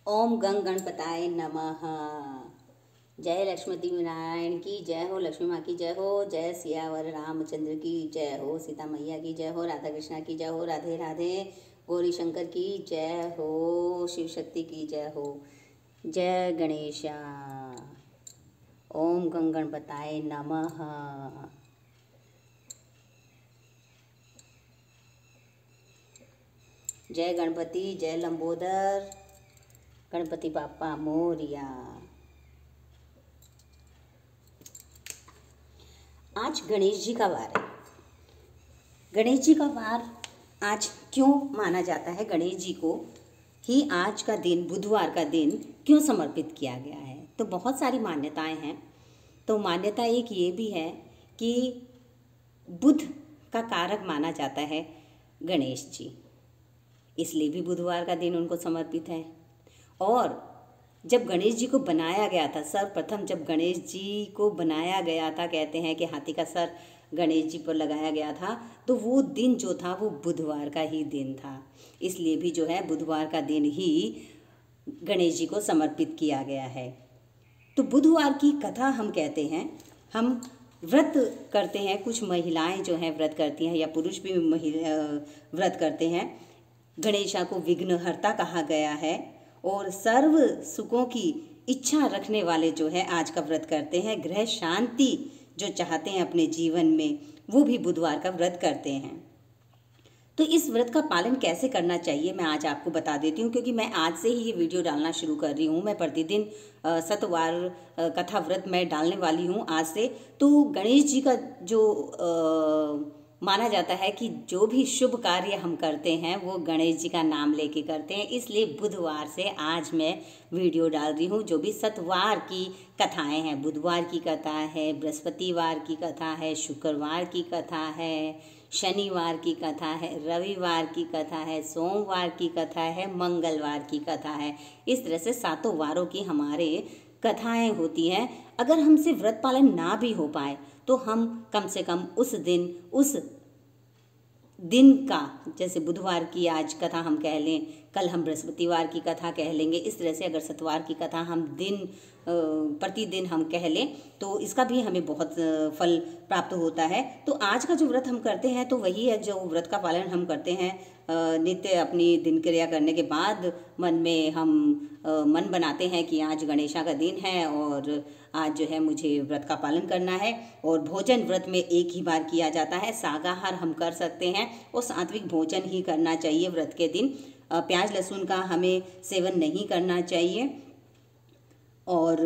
ओम गंग गणपताय नमः। जय लक्ष्मी नारायण की जय हो, लक्ष्मी माँ की जय हो, जय सियावर रामचंद्र की जय हो, सीता मैया की जय हो, राधा कृष्णा की जय हो, राधे राधे, गौरी शंकर की जय हो, शिव शक्ति की जय हो, जय गणेशा। ओम गंग गणपताय नमः। जय गणपति, जय लंबोदर, गणपति बाप्पा मोरिया। आज गणेश जी का वार है। गणेश जी का वार आज क्यों माना जाता है? गणेश जी को ही आज का दिन, बुधवार का दिन क्यों समर्पित किया गया है? तो बहुत सारी मान्यताएं हैं। तो मान्यता एक ये भी है कि बुध का कारक माना जाता है गणेश जी, इसलिए भी बुधवार का दिन उनको समर्पित है। और जब गणेश जी को बनाया गया था, सर्वप्रथम जब गणेश जी को बनाया गया था, कहते हैं कि हाथी का सर गणेश जी पर लगाया गया था, तो वो दिन जो था वो बुधवार का ही दिन था। इसलिए भी जो है बुधवार का दिन ही गणेश जी को समर्पित किया गया है। तो बुधवार की कथा हम कहते हैं, हम व्रत करते हैं, कुछ महिलाएं जो हैं व्रत करती हैं या पुरुष भी व्रत करते हैं। गणेशा को विघ्नहर्ता कहा गया है और सर्व सुखों की इच्छा रखने वाले जो है आज का व्रत करते हैं। ग्रह शांति जो चाहते हैं अपने जीवन में, वो भी बुधवार का व्रत करते हैं। तो इस व्रत का पालन कैसे करना चाहिए मैं आज आपको बता देती हूँ, क्योंकि मैं आज से ही ये वीडियो डालना शुरू कर रही हूँ। मैं प्रतिदिन सतवार कथा व्रत मैं डालने वाली हूँ आज से। तो गणेश जी का जो माना जाता है कि जो भी शुभ कार्य हम करते हैं वो गणेश जी का नाम लेके करते हैं, इसलिए बुधवार से आज मैं वीडियो डाल रही हूँ। जो भी सतवार की कथाएं हैं, बुधवार की कथा है, बृहस्पतिवार की कथा है, शुक्रवार की कथा है, शनिवार की कथा है, रविवार की कथा है, सोमवार की कथा है, मंगलवार की कथा है। इस तरह से सातों वारों की हमारे कथाएं होती हैं। अगर हमसे व्रत पालन ना भी हो पाए तो हम कम से कम उस दिन का, जैसे बुधवार की आज कथा हम कह लें, कल हम बृहस्पतिवार की कथा कह लेंगे। इस तरह से अगर सतवार की कथा हम प्रतिदिन हम कह लें तो इसका भी हमें बहुत फल प्राप्त होता है। तो आज का जो व्रत हम करते हैं तो वही है जो व्रत का पालन हम करते हैं। नित्य अपनी दिनचर्या करने के बाद मन में हम मन बनाते हैं कि आज गणेशा का दिन है और आज जो है मुझे व्रत का पालन करना है। और भोजन व्रत में एक ही बार किया जाता है, शाकाहार हम कर सकते हैं और सात्विक भोजन ही करना चाहिए व्रत के दिन। प्याज लहसुन का हमें सेवन नहीं करना चाहिए। और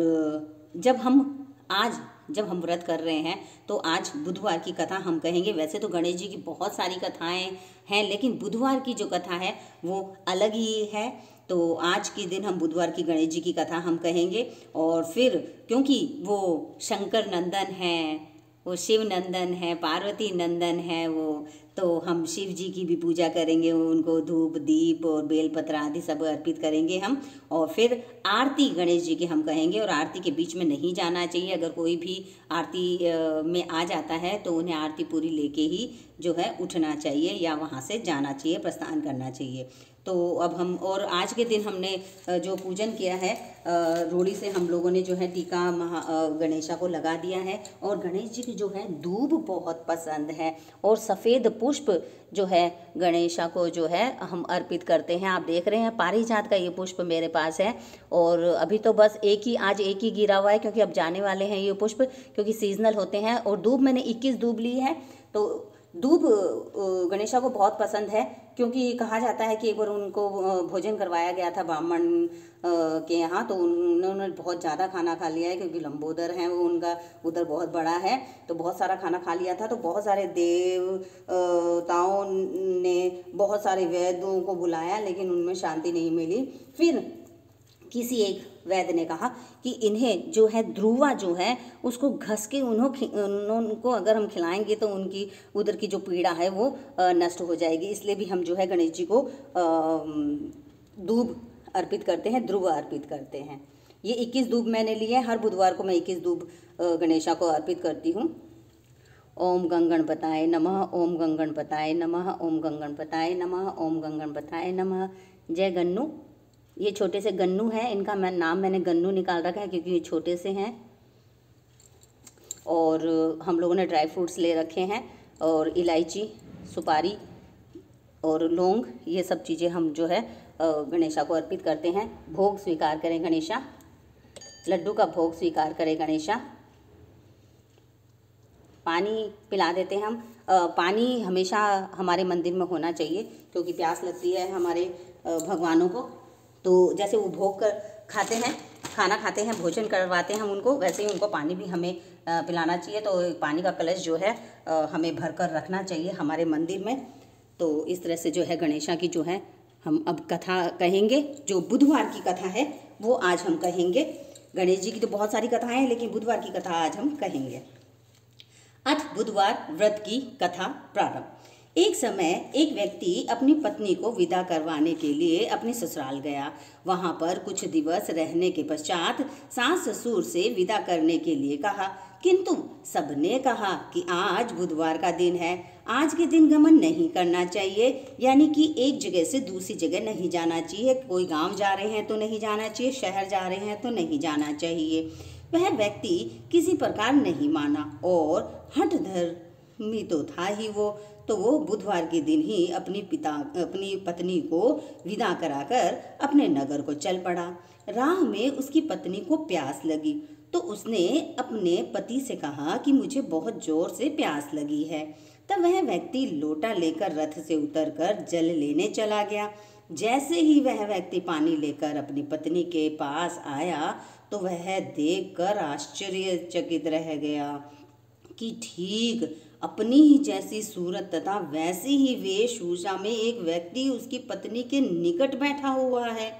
जब हम व्रत कर रहे हैं तो आज बुधवार की कथा हम कहेंगे। वैसे तो गणेश जी की बहुत सारी कथाएं हैं, लेकिन बुधवार की जो कथा है वो अलग ही है। तो आज के दिन हम बुधवार की गणेश जी की कथा हम कहेंगे। और फिर क्योंकि वो शंकर नंदन हैं, वो शिव नंदन है, पार्वती नंदन है वो, तो हम शिव जी की भी पूजा करेंगे, उनको धूप दीप और बेलपत्र आदि सब अर्पित करेंगे हम। और फिर आरती गणेश जी की हम कहेंगे और आरती के बीच में नहीं जाना चाहिए। अगर कोई भी आरती में आ जाता है तो उन्हें आरती पूरी लेके ही जो है उठना चाहिए या वहाँ से जाना चाहिए, प्रस्थान करना चाहिए। तो अब हम, और आज के दिन हमने जो पूजन किया है, रोड़ी से हम लोगों ने जो है टीका गणेशा को लगा दिया है। और गणेश जी की जो है दूब बहुत पसंद है और सफ़ेद पुष्प जो है गणेशा को जो है हम अर्पित करते हैं। आप देख रहे हैं पारिजात का ये पुष्प मेरे पास है और अभी तो बस आज एक ही गिरा हुआ है, क्योंकि अब जाने वाले हैं ये पुष्प, क्योंकि सीजनल होते हैं। और दूब मैंने 21 दूब ली है। तो दूब गणेशा को बहुत पसंद है, क्योंकि कहा जाता है कि एक बार उनको भोजन करवाया गया था ब्राह्मण के यहाँ, तो उन्होंने बहुत ज़्यादा खाना खा लिया है, क्योंकि लंबोदर हैं वो, उनका उधर बहुत बड़ा है, तो बहुत सारा खाना खा लिया था। तो बहुत सारे देवताओं ने बहुत सारे वैद्यों को बुलाया, लेकिन उनमें शांति नहीं मिली। फिर किसी एक वैद्य ने कहा कि इन्हें जो है ध्रुवा जो है उसको घस के उनको अगर हम खिलाएंगे तो उनकी उधर की जो पीड़ा है वो नष्ट हो जाएगी। इसलिए भी हम जो है गणेश जी को दूब अर्पित करते हैं, ध्रुव अर्पित करते हैं। ये 21 दूब मैंने लिए, हर बुधवार को मैं 21 दूब गणेशा को अर्पित करती हूँ। ओम गंग गणपताय नमः, ओम गंग गणपताय नमः, ओम गंग गणपताय नमः, ओम गंग गणपताय नमः। जय गन्नू। ये छोटे से गन्नू है, इनका नाम मैंने गन्नू निकाल रखा है क्योंकि ये छोटे से हैं। और हम लोगों ने ड्राई फ्रूट्स ले रखे हैं और इलायची, सुपारी और लौंग, ये सब चीज़ें हम जो है गणेशा को अर्पित करते हैं। भोग स्वीकार करें गणेशा, लड्डू का भोग स्वीकार करें गणेशा। पानी पिला देते हैं हम। पानी हमेशा हमारे मंदिर में होना चाहिए क्योंकि प्यास लगती है हमारे भगवानों को। तो जैसे वो भोग कर खाते हैं, खाना खाते हैं, भोजन करवाते हैं हम उनको, वैसे ही उनको पानी भी हमें पिलाना चाहिए। तो पानी का कलश जो है हमें भर कर रखना चाहिए हमारे मंदिर में। तो इस तरह से जो है गणेशा की जो है हम अब कथा कहेंगे। जो बुधवार की कथा है वो आज हम कहेंगे। गणेश जी की तो बहुत सारी कथाएं हैं, लेकिन बुधवार की कथा आज हम कहेंगे। अथ बुधवार व्रत की कथा प्रारंभ। एक समय एक व्यक्ति अपनी पत्नी को विदा करवाने के लिए अपने ससुराल गया। वहां पर कुछ दिवस रहने के पश्चात सास ससुर से विदा करने के लिए कहा, किंतु सबने कहा कि आज बुधवार का दिन है, आज के दिन गमन नहीं करना चाहिए, यानी कि एक जगह से दूसरी जगह नहीं जाना चाहिए। कोई गांव जा रहे हैं तो नहीं जाना चाहिए, शहर जा रहे हैं तो नहीं जाना चाहिए। वह व्यक्ति किसी प्रकार नहीं माना और हठधर्मी तो था ही वो। तो वो बुधवार के दिन ही अपनी पत्नी को विदा कराकर अपने नगर को चल पड़ा। राह में उसकी पत्नी को प्यास लगी तो उसने अपने पति से कहा कि मुझे बहुत जोर से प्यास लगी है। तब वह व्यक्ति लोटा लेकर रथ से उतरकर जल लेने चला गया। जैसे ही वह व्यक्ति पानी लेकर अपनी पत्नी के पास आया तो वह देखकर आश्चर्यचकित रह गया कि ठीक अपनी ही जैसी सूरत तथा वैसी ही वेशभूषा में एक व्यक्ति उसकी पत्नी के निकट बैठा हुआ है।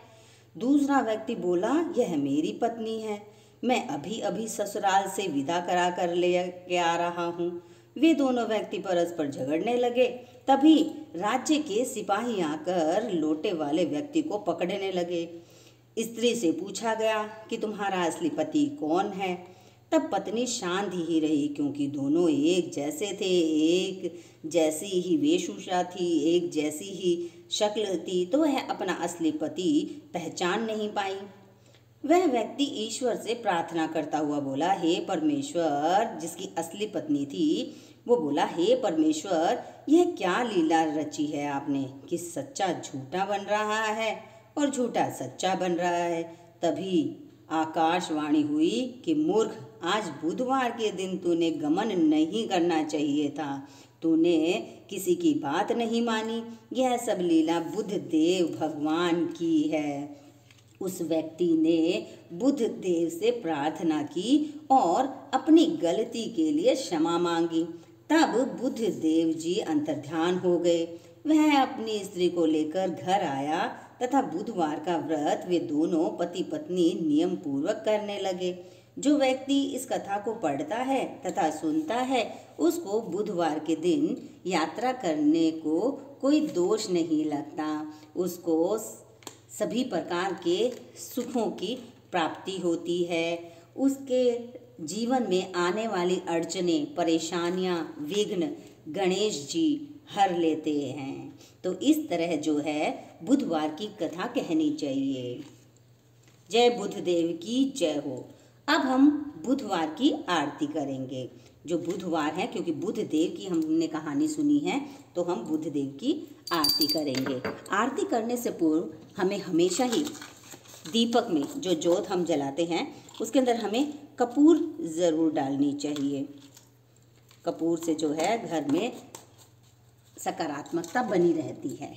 दूसरा व्यक्ति बोला, यह मेरी पत्नी है, मैं अभी अभी ससुराल से विदा करा कर ले के आ रहा हूँ। वे दोनों व्यक्ति परस्पर झगड़ने लगे। तभी राज्य के सिपाही आकर लोटे वाले व्यक्ति को पकड़ने लगे। स्त्री से पूछा गया कि तुम्हारा असली पति कौन है। तब पत्नी शांत ही रही क्योंकि दोनों एक जैसे थे, एक जैसी ही वेशभूषा थी, एक जैसी ही शक्ल थी, तो वह अपना असली पति पहचान नहीं पाई। वह व्यक्ति ईश्वर से प्रार्थना करता हुआ बोला, हे परमेश्वर, जिसकी असली पत्नी थी वो बोला, हे परमेश्वर, यह क्या लीला रची है आपने कि सच्चा झूठा बन रहा है और झूठा सच्चा बन रहा है। तभी आकाशवाणी हुई कि मूर्ख, आज बुधवार के दिन तूने गमन नहीं करना चाहिए था, तूने किसी की बात नहीं मानी। यह सब लीला बुध देव भगवान की है। उस व्यक्ति ने बुध देव से प्रार्थना की और अपनी गलती के लिए क्षमा मांगी। तब बुध देव जी अंतर्ध्यान हो गए। वह अपनी स्त्री को लेकर घर आया तथा बुधवार का व्रत वे दोनों पति पत्नी नियम पूर्वक करने लगे। जो व्यक्ति इस कथा को पढ़ता है तथा सुनता है उसको बुधवार के दिन यात्रा करने को कोई दोष नहीं लगता। उसको सभी प्रकार के सुखों की प्राप्ति होती है। उसके जीवन में आने वाली अड़चनें, परेशानियां, विघ्न गणेश जी हर लेते हैं। तो इस तरह जो है बुधवार की कथा कहनी चाहिए। जय बुधदेव की जय हो। अब हम बुधवार की आरती करेंगे। जो बुधवार है, क्योंकि बुधदेव की हमने कहानी सुनी है, तो हम बुधदेव की आरती करेंगे। आरती करने से पूर्व हमें हमेशा ही दीपक में जो जोत हम जलाते हैं उसके अंदर हमें कपूर ज़रूर डालनी चाहिए। कपूर से जो है घर में सकारात्मकता बनी रहती है।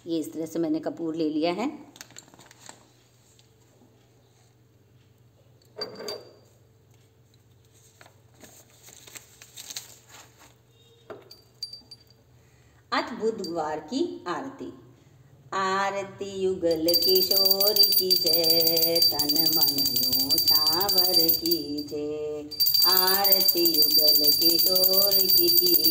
ये इस तरह से मैंने कपूर ले लिया है। अथ बुधवार की आरती। आरती युगल किशोर की जय, तन मन न्योछावर की जय। आरती युगल किशोर की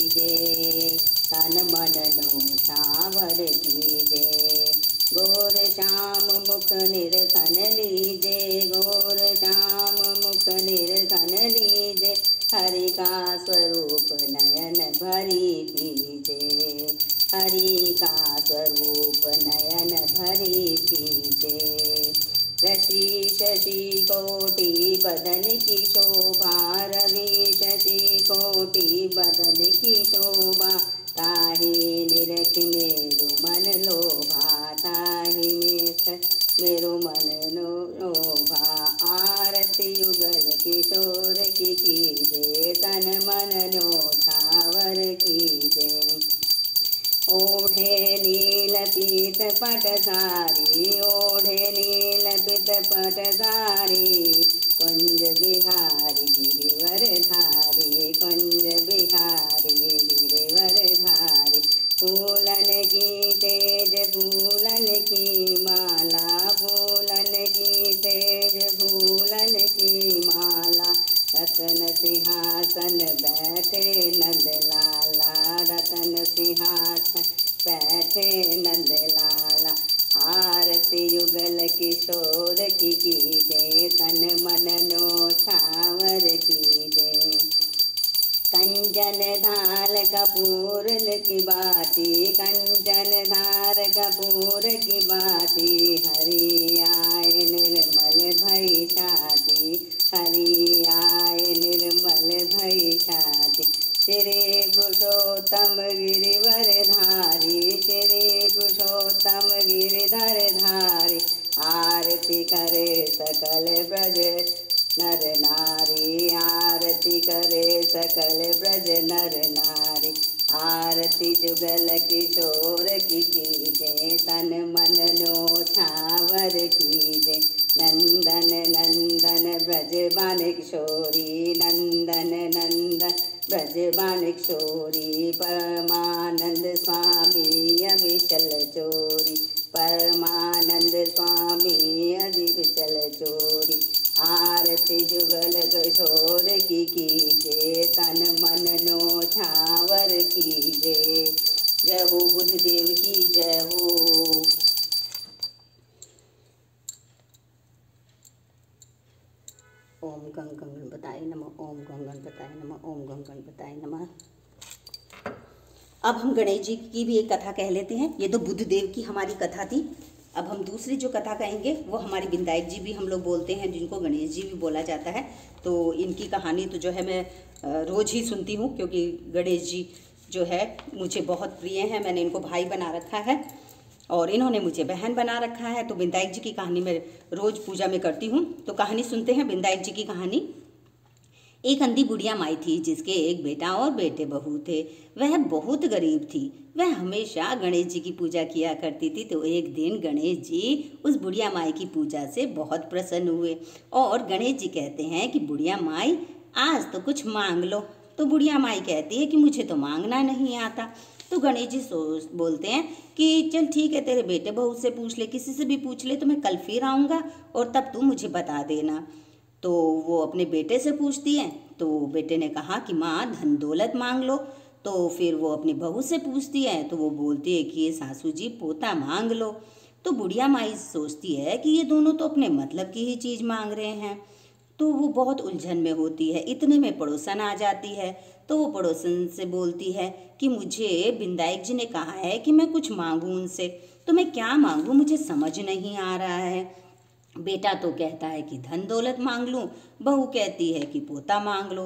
जय, तन मन न्योछावर की जय। गोर श्याम मुख निरखन लीजे, गोर श्याम मुख निरखन लीजे। हरि का स्वरूप नयन भरी कीजे। हरि का स्वरूप नयन भरी कीजे। रशि शशि कोटि बदन की शोभा, रवि शशि कोटि बदन की शोभा, ताहि निरख मेरो मन लोभा, ताहि मेरो मन लोभा। आरती युगल किशोर की कीजे, तन मन न्योछावर कीजे। ओढ़े नील पीत पट सारी, ओढ़े नील पीत पट सारी, कुंज बिहारी गिरिवर धारी, कुंज बिहारी गिरिवर धारी। फूलन की तेज फूलन की माला, फूलन की तेज फूलन की माला, रतन सिंहासन बैठे नंद लाला, रतन सिंहासन बैठे नंद लाला। आरती युगल किशोर की कीजे, तन मन न्योछावर कीजे। कंचन धार कपूर की बाती, कंचन धार कपूर की बाती, हरि आए निर्मल भई छाती, हरि आए निर्मल भई छाती। श्री पुरुषोत्तम गिरिवर धारी, श्री पुरुषोत्तम गिरिधर धारी। आरती करे सकल ब्रज नर नारी, आरती करे सकल ब्रज नर नारी। आरती जुगल किशोर की कीजे, तन मन न्योछावर कीजे। नंदन नंदन ब्रजबान किशोरी, नंदन नंदन ब्रजबान किशोरी। परमानंद स्वामी अविचल चोरी, परमानंद स्वामी अविचल चोरी। आरती जुगल किशोर की कीजे, तन मन न्योछावर कीजे। जय हो बुद्ध देव की जय हो। ओम गंग गणपताय नमः, ओम गंग गणपताय नमः, ओम गंग गणपताय नमः। अब हम गणेश जी की भी एक कथा कह लेते हैं। ये तो बुद्ध देव की हमारी कथा थी। अब हम दूसरी जो कथा कहेंगे वो हमारे विनायक जी भी हम लोग बोलते हैं, जिनको गणेश जी भी बोला जाता है। तो इनकी कहानी तो जो है मैं रोज़ ही सुनती हूँ, क्योंकि गणेश जी जो है मुझे बहुत प्रिय हैं। मैंने इनको भाई बना रखा है और इन्होंने मुझे बहन बना रखा है। तो विनायक जी की कहानी मैं रोज़ पूजा में करती हूँ। तो कहानी सुनते हैं विनायक जी की कहानी। एक अंधी बुढ़िया माई थी, जिसके एक बेटा और बेटे बहू थे। वह बहुत गरीब थी। वह हमेशा गणेश जी की पूजा किया करती थी। तो एक दिन गणेश जी उस बुढ़िया माई की पूजा से बहुत प्रसन्न हुए और गणेश जी कहते हैं कि बुढ़िया माई आज तो कुछ मांग लो। तो बुढ़िया माई कहती है कि मुझे तो मांगना नहीं आता। तो गणेश जी बोलते हैं कि चल ठीक है, तेरे बेटे बहू से पूछ ले, किसी से भी पूछ ले, तो मैं कल फिर आऊँगा और तब तू मुझे बता देना। तो वो अपने बेटे से पूछती है। तो बेटे ने कहा कि माँ धन दौलत मांग लो। तो फिर वो अपनी बहू से पूछती है। तो वो बोलती है कि ये सासू जी पोता मांग लो। तो बुढ़िया माई सोचती है कि ये दोनों तो अपने मतलब की ही चीज़ मांग रहे हैं। तो वो बहुत उलझन में होती है। इतने में पड़ोसन आ जाती है। तो वो पड़ोसन से बोलती है कि मुझे विनायक जी ने कहा है कि मैं कुछ मांगूँ उनसे, तो मैं क्या मांगूँ मुझे समझ नहीं आ रहा है। बेटा तो कहता है कि धन दौलत मांग लूँ, बहू कहती है कि पोता मांग लो।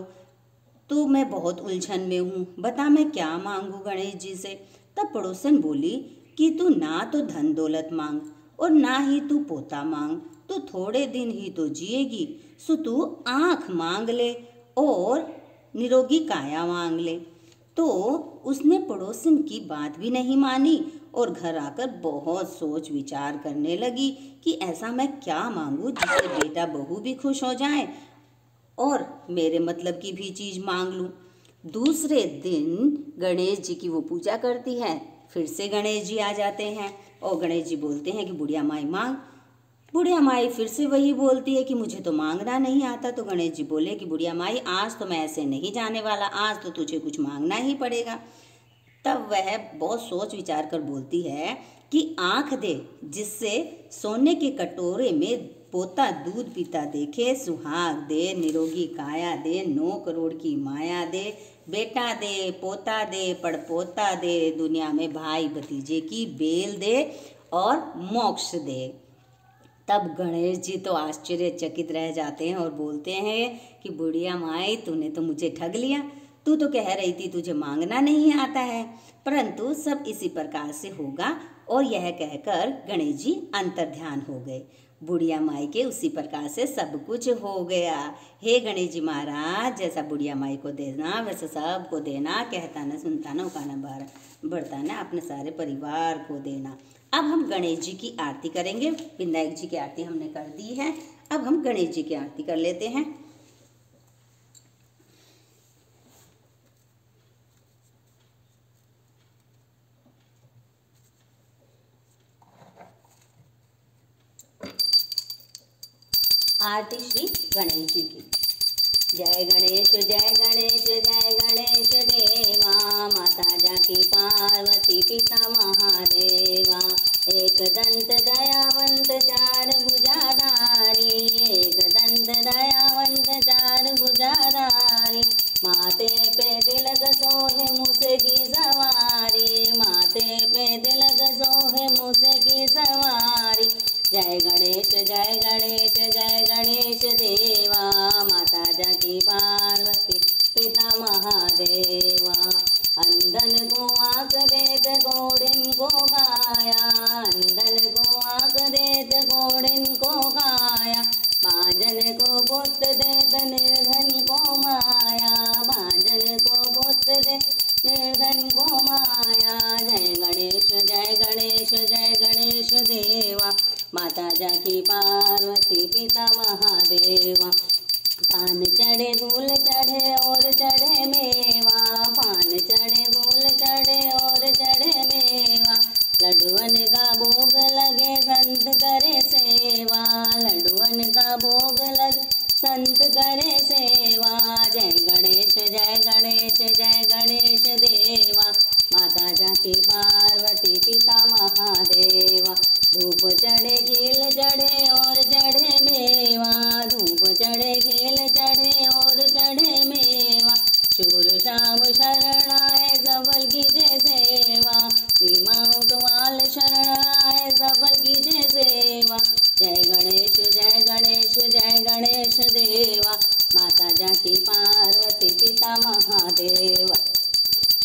तो मैं बहुत उलझन में हूँ, बता मैं क्या मांगूँ गणेश जी से। तब पड़ोसन बोली कि तू ना तो धन दौलत मांग और ना ही तू पोता मांग, तो थोड़े दिन ही तो जिएगी, सो तू आँख मांग ले और निरोगी काया मांग ले। तो उसने पड़ोसन की बात भी नहीं मानी और घर आकर बहुत सोच विचार करने लगी कि ऐसा मैं क्या मांगूं जिससे बेटा बहू भी खुश हो जाए और मेरे मतलब की भी चीज़ मांग लूं। दूसरे दिन गणेश जी की वो पूजा करती है। फिर से गणेश जी आ जाते हैं और गणेश जी बोलते हैं कि बुढ़िया माई मांग। बुढ़िया माई फिर से वही बोलती है कि मुझे तो मांगना नहीं आता। तो गणेश जी बोले कि बुढ़िया माई आज तो मैं ऐसे नहीं जाने वाला, आज तो तुझे कुछ मांगना ही पड़ेगा। तब वह बहुत सोच विचार कर बोलती है कि आँख दे जिससे सोने के कटोरे में पोता दूध पीता देखे, सुहाग दे निरोगी काया दे, 9 करोड़ की माया दे, बेटा दे, पोता दे, पड़पोता दे, दुनिया में भाई भतीजे की बेल दे और मोक्ष दे। तब गणेश जी तो आश्चर्यचकित रह जाते हैं और बोलते हैं कि बुढ़िया माई, तूने तो मुझे ठग लिया। तू तो कह रही थी तुझे मांगना नहीं आता है, परंतु सब इसी प्रकार से होगा। और यह कहकर गणेश जी अंतर्ध्यान हो गए। बुढ़िया माई के उसी प्रकार से सब कुछ हो गया। हे गणेश जी महाराज, जैसा बुढ़िया माई को देना वैसे सबको देना, कहता न सुनता न उकाना बढ़ता न, अपने सारे परिवार को देना। अब हम गणेश जी की आरती करेंगे। विनायक जी की आरती हमने कर दी है, अब हम गणेश जी की आरती कर लेते हैं। आरती श्री गणेश जी की। जय गणेश जय गणेश जय गणेश देवा, माता जाकी पार्वती पिता महादेवा। एक दंत दयावंत चार भुजाधारी, एक दंत दयावंत चार भुजाधारी। माथे पे तिलक सोहे मूसे की सवारी, माथे पे तिलक सोहे मूसे की सवारी। जय गणेश जय गणेश जय गणेश देवा, माता जाकी पार्वती पिता महादेवा। अंधन को आँख देत घोड़िन को गाया, अंधन को आँख देत घोड़िन को गाया। भांजन को पुत्र देत निर्धन को माया, भांजन को पुत्र दे निर्धन को माया। जय गणेश जय गणेश जय गणेश देवा, माता जाकी पार्वती पिता महादेवा। पान चढ़े फूल चढ़े और चढ़े मेवा, पान चढ़े फूल चढ़े और चढ़े मेवा। लड्डुअन का भोग लगे संत करे सेवा, लड्डुअन का भोग लगे संत करे सेवा। जय गणेश जय गणेश जय गणेश देवा, माता जाकी पार्वती पिता महादेवा। धूप चढ़े खील चढ़े और चढ़े मेवा, धूप चढ़े खील चढ़े और चढ़े मेवा। शूर श्याम शरणाए सबल की जय सेवा, सीमा उठवाल शरणाए सबल की जय सेवा। जय गणेश जय गणेश जय गणेश देवा, माता जाकी पार्वती पिता महादेवा।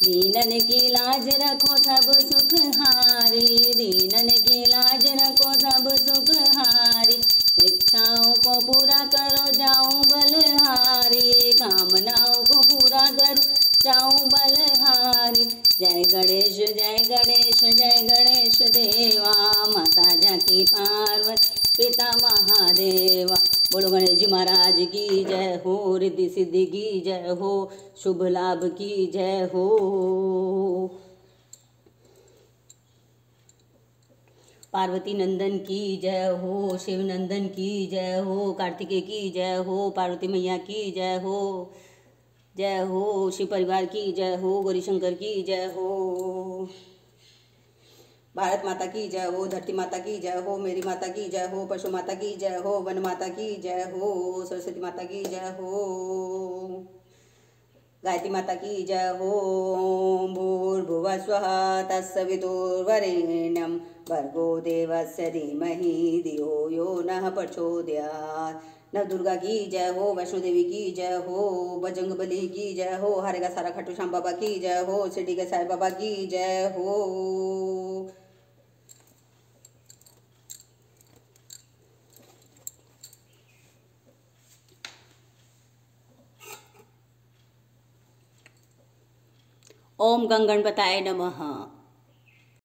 दीनन की लाज रखो सब सुख हारी, दीनन की लाज रखो सब सुख हारी। इच्छाओं को पूरा करो जाऊं बलहारी, कामनाओं को पूरा करो जाऊं बलहारी। जय गणेश जय गणेश जय गणेश देवा, माता जाकी पार्वती पिता महादेवा। बोलो गणेश जी महाराज की जय हो, रिद्धि सिद्धि की जय हो, शुभ लाभ की जय हो। पार्वती नंदन की जय हो, शिव नंदन की जय हो, कार्तिकेय की जय हो, पार्वती मैया की जय हो, जय हो। शिव परिवार की जय हो, गौरी शंकर की जय हो। भारत माता की जय हो, धरती माता की जय हो, मेरी माता की जय हो, पशु माता की जय हो, वन माता की जय हो, सरस्वती माता की जय हो, गायत्री माता की जय हो। भूर्भुवः स्वः तत्सवितुर्वरेण्यं भर्गो देवस्य धीमहि धियो यो नः प्रचोदयात्। नव दुर्गा की जय हो, वैष्णो देवी की जय हो, बजरंग बली की जय हो, हारेगा सारा खाटू श्याम बाबा की जय हो, शिरडी के साईं बाबा की जय हो। ओम गंगणपताय नमः।